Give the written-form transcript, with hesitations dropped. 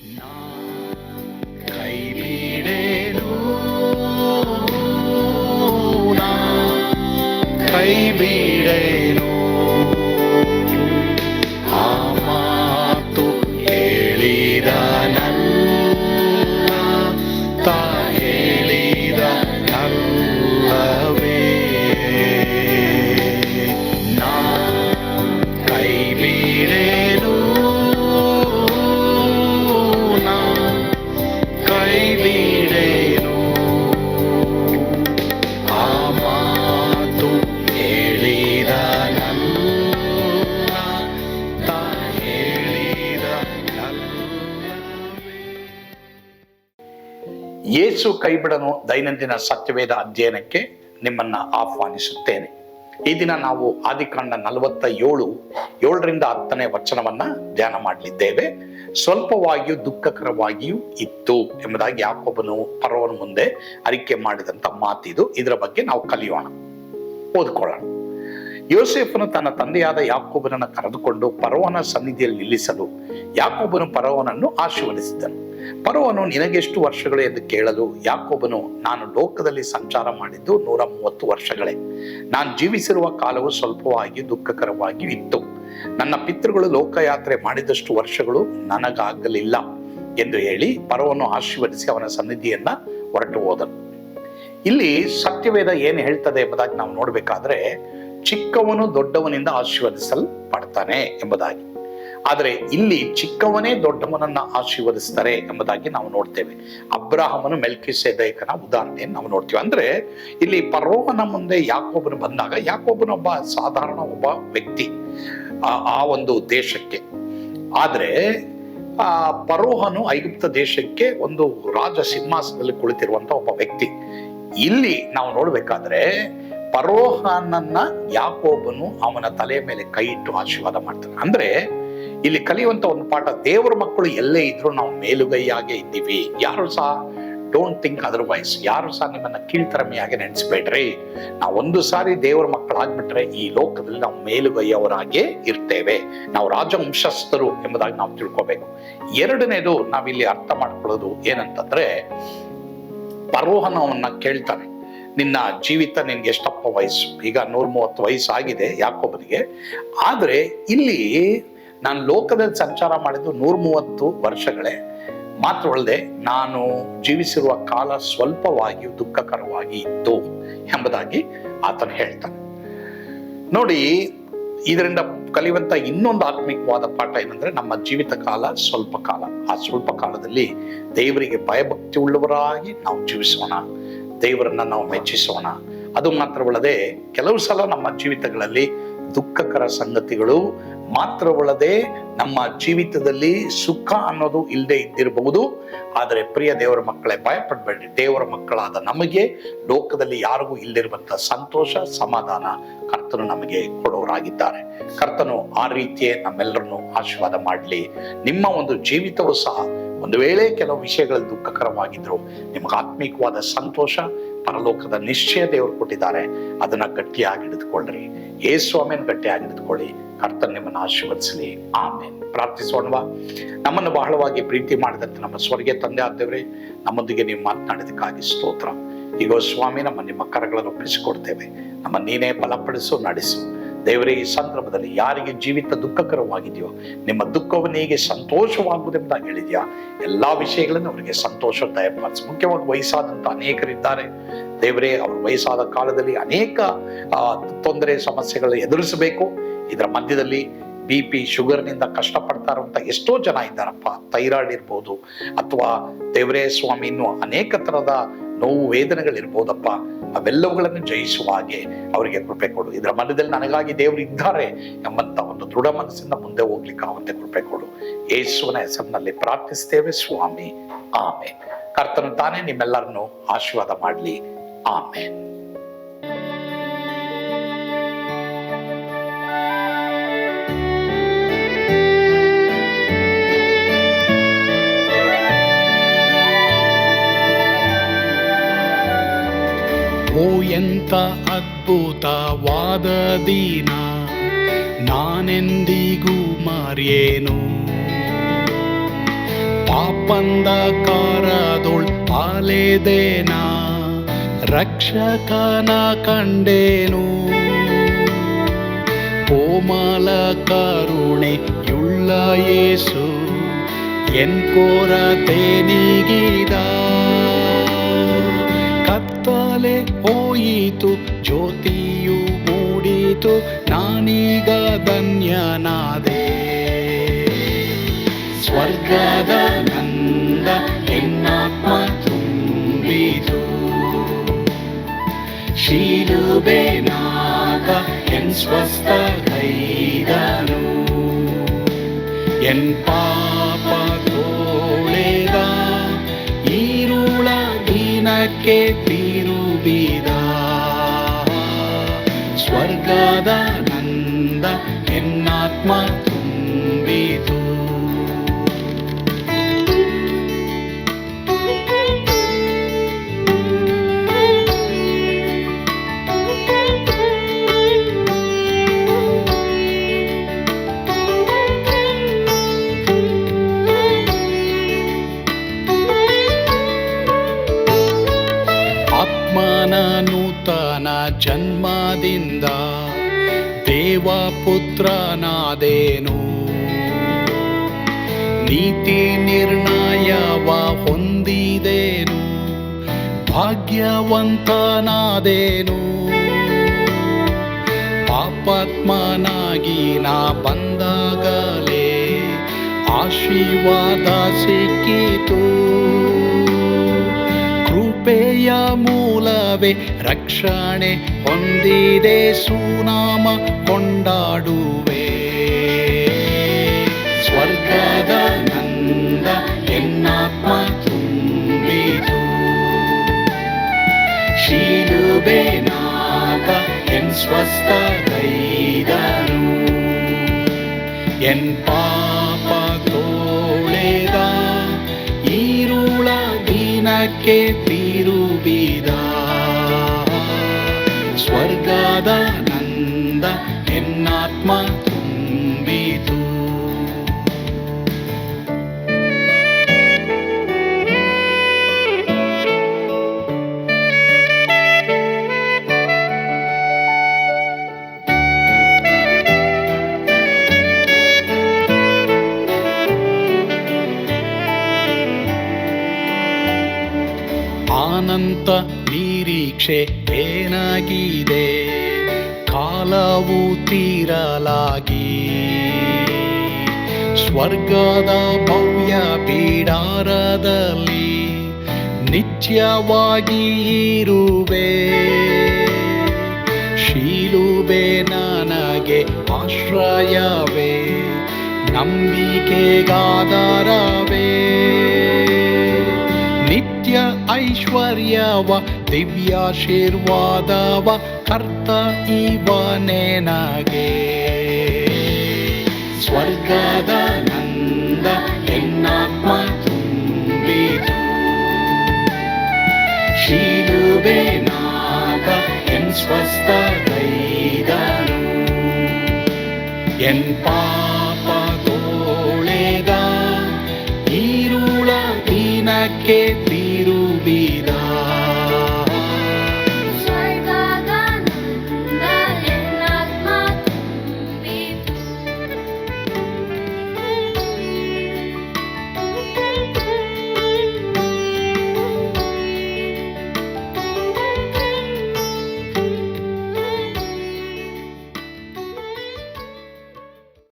ಕೈ ಬಿಡೇನು, ಕೈ ಬಿಡೇನು, ಆ ಮಾತು ಹೇಳಿದ ತಾ ಹೇಳಿದ ನಲ್ಲವೇ. ನಾ ಕೈ ಬಿಡೇನು, ನಾ ಕೈ ಬಿಡೇನು, ಆ ಮಾತು ಹೇಳಿದ ತಾ ಹೇಳಿದ ನಲ್ಲವೇ. ಯೇಸು ಕೈಬಿಡನು ದೈನಂದಿನ ಸತ್ಯವೇದ ಅಧ್ಯಯನಕ್ಕೆ ನಿಮ್ಮನ್ನ ಆಹ್ವಾನಿಸುತ್ತೇನೆ. ಈ ದಿನ ನಾವು ಆದಿಕಾಂಡ 47:7ರಿಂದ 10ನೇ ವಚನವನ್ನ ಧ್ಯಾನ ಮಾಡಲಿದ್ದೇವೆ. ಸ್ವಲ್ಪವಾಗಿಯೂ ದುಃಖಕರವಾಗಿಯೂ ಇತ್ತು ಎಂಬುದಾಗಿ ಯಾಕೋಬನು ಫರೋಹನ ಮುಂದೆ ಅರಿಕೆ ಮಾಡಿದಂತ ಮಾತಿದು. ಇದರ ಬಗ್ಗೆ ನಾವು ಕಲಿಯೋಣ, ಓದ್ಕೊಳ್ಳೋಣ. ಯೋಸೇಫನು ತನ್ನ ತಂದೆಯಾದ ಯಾಕೋಬನನ್ನು ಕರೆದುಕೊಂಡು ಫರೋಹನ ಸನ್ನಿಧಿಯಲ್ಲಿ ನಿಲ್ಲಿಸಲು ಯಾಕೋಬನು ಫರೋಹನನ್ನು ಆಶೀರ್ವದಿಸಿದನು. ಫರೋಹನು ನಿನಗೆಷ್ಟು ವರ್ಷಗಳು ಎಂದು ಕೇಳಲು ಯಾಕೋಬನು, ನಾನು ಲೋಕದಲ್ಲಿ ಸಂಚಾರ ಮಾಡಿದ್ದು 130 ವರ್ಷಗಳೇ. ನಾನು ಜೀವಿಸಿರುವ ಕಾಲವು ಸ್ವಲ್ಪವಾಗಿ ದುಃಖಕರವಾಗಿಯೂ ಇತ್ತು. ನನ್ನ ಪಿತೃಗಳು ಲೋಕಯಾತ್ರೆ ಮಾಡಿದಷ್ಟು ವರ್ಷಗಳು ನನಗಾಗಲಿಲ್ಲ ಎಂದು ಹೇಳಿ ಫರೋಹನು ಆಶೀರ್ವದಿಸಿ ಅವನ ಸನ್ನಿಧಿಯನ್ನ ಹೊರಟು ಹೋದನು. ಇಲ್ಲಿ ಸತ್ಯವೇದ ಏನು ಹೇಳ್ತದೆ ಎಂಬುದಾಗಿ ನಾವು ನೋಡ್ಬೇಕಾದ್ರೆ, ಚಿಕ್ಕವನು ದೊಡ್ಡವನಿಂದ ಆಶೀರ್ವದಿಸಲ್ಪಡ್ತಾನೆ ಎಂಬುದಾಗಿ. ಆದರೆ ಇಲ್ಲಿ ಚಿಕ್ಕವನೇ ದೊಡ್ಡವನನ್ನ ಆಶೀರ್ವದಿಸ್ತಾರೆ ಎಂಬುದಾಗಿ ನಾವು ನೋಡ್ತೇವೆ. ಅಬ್ರಹಾಮನು ಮೆಲ್ಕಿಸೆದೇಕನ ಉದಾಹರಣೆಯನ್ನು ನಾವು ನೋಡ್ತೀವಿ. ಅಂದ್ರೆ ಇಲ್ಲಿ ಫರೋಹನ ಮುಂದೆ ಯಾಕೋಬನು ಬಂದಾಗ, ಯಾಕೋಬನೊಬ್ಬ ಸಾಧಾರಣ ಒಬ್ಬ ವ್ಯಕ್ತಿ ಆ ಒಂದು ದೇಶಕ್ಕೆ. ಆದ್ರೆ ಫರೋಹನು ಐಗುಪ್ತ ದೇಶಕ್ಕೆ ಒಂದು ರಾಜ ಸಿಂಹಾಸನದಲ್ಲಿ ಕುಳಿತಿರುವಂತ ಒಬ್ಬ ವ್ಯಕ್ತಿ. ಇಲ್ಲಿ ನಾವು ನೋಡ್ಬೇಕಾದ್ರೆ ಫರೋಹನನ್ನ ಯಾಕೋಬನು ಅವನ ತಲೆಯ ಮೇಲೆ ಕೈ ಇಟ್ಟು ಆಶೀರ್ವಾದ ಮಾಡ್ತಾನೆ. ಅಂದ್ರೆ ಇಲ್ಲಿ ಕಲಿಯುವಂತ ಒಂದು ಪಾಠ, ದೇವರ ಮಕ್ಕಳು ಎಲ್ಲೇ ಇದ್ರು ನಾವು ಮೇಲುಗೈಯಾಗೆ ಇದ್ದೀವಿ. ಯಾರು ಸಹ ಡೋಂಟ್ ಥಿಂಕ್ ಅದರ್ವೈಸ್, ಯಾರು ಸಹ ನಿಮ್ಮನ್ನ ಕೀಳ್ತರಮೆಯಾಗಿ ನೆನೆಸ್ಬೇಡ್ರಿ. ನಾವು ಒಂದು ಸಾರಿ ದೇವರ ಮಕ್ಕಳಾಗ್ಬಿಟ್ರೆ ಈ ಲೋಕದಲ್ಲಿ ನಾವು ಮೇಲುಗೈಯವರಾಗೆ ಇರ್ತೇವೆ. ನಾವು ರಾಜವಂಶಸ್ಥರು ಎಂಬುದಾಗಿ ನಾವು ತಿಳ್ಕೋಬೇಕು. ಎರಡನೇದು ನಾವಿಲ್ಲಿ ಅರ್ಥ ಮಾಡ್ಕೊಳ್ಳೋದು ಏನಂತಂದ್ರೆ, ಫರೋಹನವನ್ನ ಕೇಳ್ತಾನೆ, ನಿನ್ನ ಜೀವಿತ ನಿನ್ಗೆ ಎಷ್ಟಪ್ಪ ವಯಸ್ಸು? ಈಗ 130 ವಯಸ್ಸಾಗಿದೆ ಯಾಕೋಬನಿಗೆ. ಆದ್ರೆ ಇಲ್ಲಿ ನಾನು ಲೋಕದಲ್ಲಿ ಸಂಚಾರ ಮಾಡಿದ್ದು 130 ವರ್ಷಗಳೇ ಮಾತ್ರವಲ್ಲದೆ ನಾನು ಜೀವಿಸಿರುವ ಕಾಲ ಸ್ವಲ್ಪವಾಗಿಯೂ ದುಃಖಕರವಾಗಿ ಇತ್ತು ಎಂಬುದಾಗಿ ಆತನು ಹೇಳ್ತಾನೆ. ನೋಡಿ, ಇದರಿಂದ ಕಲಿಯುವಂತ ಇನ್ನೊಂದು ಆತ್ಮಿಕವಾದ ಪಾಠ ಏನಂದ್ರೆ, ನಮ್ಮ ಜೀವಿತ ಕಾಲ ಸ್ವಲ್ಪ ಕಾಲ. ಆ ಸ್ವಲ್ಪ ಕಾಲದಲ್ಲಿ ದೇವರಿಗೆ ಭಯಭಕ್ತಿ ಉಳ್ಳವರಾಗಿ ನಾವು ಜೀವಿಸೋಣ, ದೇವರನ್ನ ನಾವು ಮೆಚ್ಚಿಸೋಣ. ಅದು ಮಾತ್ರವಲ್ಲದೆ ಕೆಲವು ಸಲ ನಮ್ಮ ಜೀವಿತಗಳಲ್ಲಿ ದುಃಖಕರ ಸಂಗತಿಗಳು ಮಾತ್ರವಲ್ಲದೆ ನಮ್ಮ ಜೀವಿತದಲ್ಲಿ ಸುಖ ಅನ್ನೋದು ಇಲ್ಲದೆ ಇದ್ದಿರಬಹುದು. ಆದರೆ ಪ್ರಿಯ ದೇವರ ಮಕ್ಕಳೇ, ಭಯಪಡಬೇಡಿ. ದೇವರ ಮಕ್ಕಳಾದ ನಮಗೆ ಲೋಕದಲ್ಲಿ ಯಾರಿಗೂ ಇಲ್ಲದಿರುವಂತಹ ಸಂತೋಷ, ಸಮಾಧಾನ ಕರ್ತನು ನಮಗೆ ಕೊಡೋರಾಗಿದ್ದಾರೆ. ಕರ್ತನು ಆ ರೀತಿಯೇ ನಮ್ಮೆಲ್ಲರನ್ನು ಆಶೀರ್ವಾದ ಮಾಡಲಿ. ನಿಮ್ಮ ಒಂದು ಜೀವಿತವೂ ಸಹ ಒಂದು ವೇಳೆ ಕೆಲವು ವಿಷಯಗಳಲ್ಲಿ ದುಃಖಕರವಾಗಿದ್ರು, ನಿಮಗೆ ಆತ್ಮಿಕವಾದ ಸಂತೋಷ, ಪರಲೋಕದ ನಿಶ್ಚಯ ದೇವರು ಕೊಟ್ಟಿದ್ದಾರೆ. ಅದನ್ನ ಗಟ್ಟಿಯಾಗಿ ಹಿಡಿದುಕೊಳ್ಳ್ರಿ. ಯೇಸು ಆಮೇಲೆ ಗಟ್ಟಿಯಾಗಿ ಹಿಡಿದುಕೊಳ್ಳಿ. ಕರ್ತನು ನಿಮ್ಮನ್ನು ಆಶೀರ್ವದಿಸಲಿ. ಆಮೇಲೆ ಪ್ರಾರ್ಥಿಸೋಣವಾ? ನಮ್ಮನ್ನು ಬಹಳವಾಗಿ ಪ್ರೀತಿ ಮಾಡಿದಂತೆ ನಮ್ಮ ಸ್ವರ್ಗೀಯ ತಂದೆ ಆದ್ದೇವ್ರೆ, ನಮ್ಮೊಂದಿಗೆ ನೀವು ಮಾತನಾಡಿದಕ್ಕಾಗಿ ಸ್ತೋತ್ರ. ಈಗ ಸ್ವಾಮಿ, ನಿಮ್ಮ ಕರಗಳನ್ನು ಒಪ್ಪಿಸಿಕೊಡ್ತೇವೆ. ನಮ್ಮ ನೀನೇ ಬಲಪಡಿಸು, ನಡೆಸು. ದೇವರೇ, ಈ ಸಂದರ್ಭದಲ್ಲಿ ಯಾರಿಗೆ ಜೀವಿತ ದುಃಖಕರವಾಗಿದೆಯೋ, ನಿಮ್ಮ ದುಃಖವನ್ನಿಗೆ ಸಂತೋಷವಾಗುವುದೆಂಬುದಾಗಿ ಹೇಳಿದ್ಯಾ, ಎಲ್ಲಾ ವಿಷಯಗಳನ್ನು ಅವರಿಗೆ ಸಂತೋಷ ದಯಪಾಲಿಸು. ಮುಖ್ಯವಾಗಿ ವಯಸ್ಸಾದಂತ ಅನೇಕರಿದ್ದಾರೆ ದೇವರೇ, ಅವರು ವಯಸ್ಸಾದ ಕಾಲದಲ್ಲಿ ಅನೇಕ ತೊಂದರೆ ಸಮಸ್ಯೆಗಳನ್ನು ಎದುರಿಸಬೇಕು. ಇದರ ಮಧ್ಯದಲ್ಲಿ BP, ಶುಗರ್ನಿಂದ ಕಷ್ಟಪಡ್ತಾ ಇರುವಂತ ಎಷ್ಟೋ ಜನ ಇದ್ದಾರಪ್ಪ. ಥೈರಾಯ್ಡ್ ಇರ್ಬೋದು, ಅಥವಾ ದೇವರೇ ಸ್ವಾಮಿ ಇನ್ನೂ ಅನೇಕ ತರದ ನೋವು ವೇದನೆಗಳಿರ್ಬೋದಪ್ಪ. ಅವೆಲ್ಲವುಗಳನ್ನು ಜಯಿಸುವ ಹಾಗೆ ಅವರಿಗೆ ಕೃಪೆ ಕೊಡು. ಇದರ ಮಧ್ಯದಲ್ಲಿ ನನಗಾಗಿ ದೇವರು ಇದ್ದಾರೆ ಎಂಬಂತ ಒಂದು ದೃಢ ಮನಸ್ಸಿಂದ ಮುಂದೆ ಹೋಗ್ಲಿಕ್ಕೆ ಅವಂತೆ ಕೃಪೆ ಕೊಡು. ಯೇಸುವಿನ ಹೆಸರಿನಲ್ಲಿ ಪ್ರಾರ್ಥಿಸ್ತೇವೆ ಸ್ವಾಮಿ, ಆಮೇನ್. ಕರ್ತನು ತಾನೇ ನಿಮ್ಮೆಲ್ಲರನ್ನು ಆಶೀರ್ವಾದ ಮಾಡಲಿ. ಆಮೇನ್. ಓ ಎಂಥ ಅದ್ಭುತವಾದ ದಿನ, ನಾನೆಂದಿಗೂ ಮರೆಯೇನು. ಪಾಪಂಧಕಾರದೊಳ್ ಅಲೆದೇನ ರಕ್ಷಕನ ಕಂಡೇನು. ಕೋಮಲ ಕರುಣೆಯುಳ್ಳ ಯೇಸು ಎನ್ ಕೊರತೆ ನೀಗಿದ. ಕತ್ತಲೆ ಹೋಯಿತು ಜ್ಯೋತಿಯು ಮೂಡಿತು, ನಾನೀಗ ಧನ್ಯನಾದೆ. ಸ್ವರ್ಗದ ನಂದ ಎನ್ನಾತ್ಮ ತುಂಬಿತು, ಶಿಲುಬೆನಾಗ ಎನ್ ಸ್ವಸ್ಥಗೈದನು. ಎನ್ ಪಾಪ ತೋಳೆದ ಈರುಳ ದಿನಕ್ಕೆ ತಿರುಗಿದ. ಸ್ವರ್ಗದ ನಂದ ಎನ್ನಾತ್ಮ ತುಂಬಿತು. ಆತ್ಮನ ನೂತನ ಜನ್ಮದಿಂದ ದೇವಪುತ್ರನಾದೇನು. ನೀತಿ ನಿರ್ಣಯವ ಹೊಂದಿದೇನು, ಭಾಗ್ಯವಂತನಾದೇನು. ಪಾಪಾತ್ಮನಾಗಿ ನಾ ಬಂದಾಗಲೇ ಆಶೀರ್ವಾದ ಸಿಕ್ಕಿತು. ಕೃಪೆಯ ಮೂಲವೇ ರಕ್ಷಣೆ ಹೊಂದಿದೆ, ಸುನಾಮ ಕೊಂಡಾಡುವೆ. ಸ್ವರ್ಗದ ನಂದ ಎನ್ನಾತ್ಮ ತುಂಬಿತು, ಶಿಲುಬೆನಾಗ ಎನ್ ಸ್ವಸ್ಥಗೈದನು. ಎನ್ ಪಾಪ ತೋಳೆದ ಈರುಳ ದಿನಕ್ಕೆ ತಿರುಗಿದ. ಸ್ವರ್ಗದ ನಂದ ಎನ್ನಾತ್ಮ ತುಂಬಿತು. ಅನಂತ ನಿರೀಕ್ಷೆ ಏನಾಗಿದೆ, ಕಾಲವು ತೀರಲಾಗಿ. ಸ್ವರ್ಗದ ಭವ್ಯ ಬಿಡಾರದಲ್ಲಿ ನಿತ್ಯವಾಗಿ ಇರುವೆ. ಶಿಲುಬೆ ನನಗೆ ಆಶ್ರಯವೇ, ನಂಬಿಕೆಗಾಧಾರವೇ. ನಿತ್ಯ ಐಶ್ವರ್ಯವ ದಿವ್ಯಾಶೀರ್ವಾದವ ಕರ್ತ ಇವನೇ ನಗೆ. ಸ್ವರ್ಗದ ನಂದ ಎನ್ನಾತ್ಮ ತುಂಬಿತು, ಶಿಲುಬೆನಾಗ ಎನ್ ಸ್ವಸ್ಥಗೈದನು. ಎನ್ ಪಾಪ ತೋಳೆದ ಈರುಳ ದಿನಕ್ಕೆ ತಿರುಗಿದ.